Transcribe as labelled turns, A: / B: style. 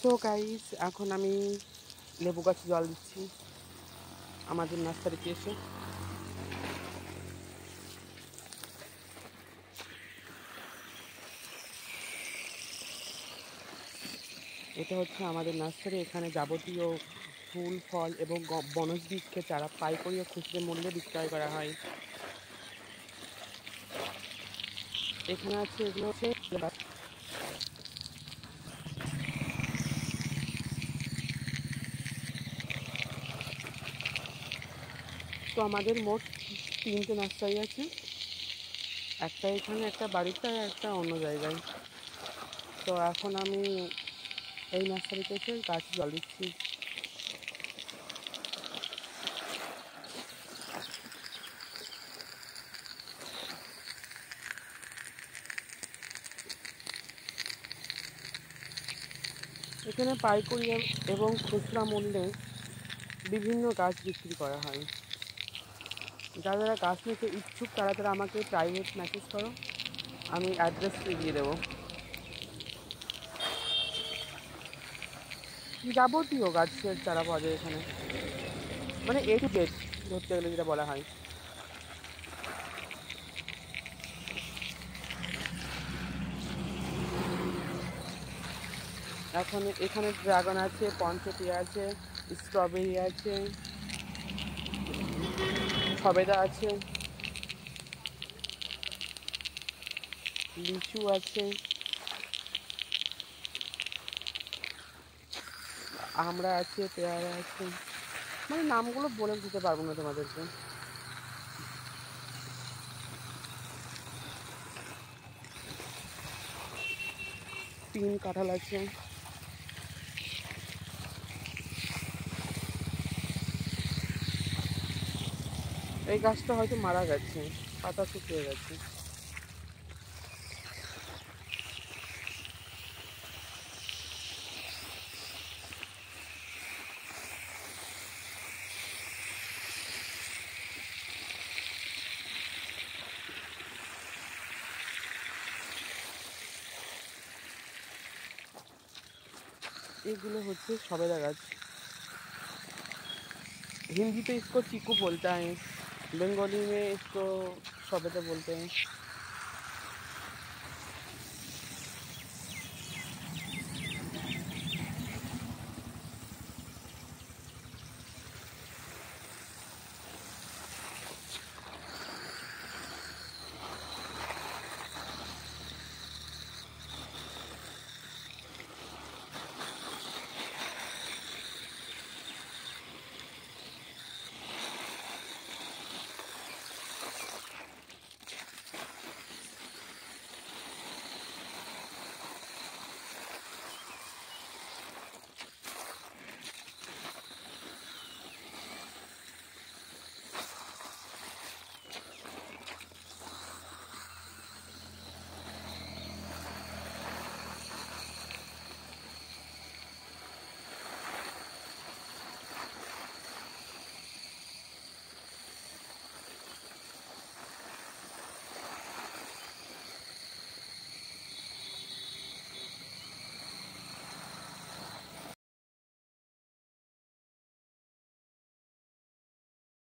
A: So guys, এখন আমি লেবু গাছে জল দিচ্ছি আমাদের নার্সারিতে এসে। এটা হচ্ছে আমাদের নার্সারি। এখানে যাবতীয় ফুল, ফল এবং বনজ বৃক্ষের চারা পাইকারি ও খুচরো মূল্যে বিক্রয় করা হয়। এখানে আছে, এগুলো হচ্ছে তো আমাদের মোট 3টে নার্সারি আছে, একটা এখানে, একটা বাড়িতে, আর একটা অন্য জায়গায়। তো এখন আমি এই নার্সারিতে এসে গাছ জল দিচ্ছি। এখানে পাইকারি এবং খুচরা মূল্যে বিভিন্ন গাছ বিক্রি করা হয়। যারা যারা গাছ নিতে ইচ্ছুক তারা আমাকে প্রাইভেট মেসেজ করো, আমি অ্যাড্রেস দিয়ে দেবো। যাবতীয় গাছের চারা পাওয়া যায় এখানে, মানে A to Z ধরতে গেলে যেটা বলা হয়। এখন এখানে ড্রাগন আছে, পঞ্চটি আছে, স্ট্রবেরি আছে, সবেদা আছে, লিচু আছে, আমড়া আছে, পেয়ারা আছে, মানে নামগুলো বলে দিতে পারবো না তোমাদেরকে। কাঁঠাল আছে। এই গাছটা হয়তো মারা গেছে, পাতা শুকিয়ে গেছে। एगुलो होच्छे सवेदा गाछ। हिंदी तो इसको चीकू बोलता है, बंगाली में इसको सवेदा बोलते हैं।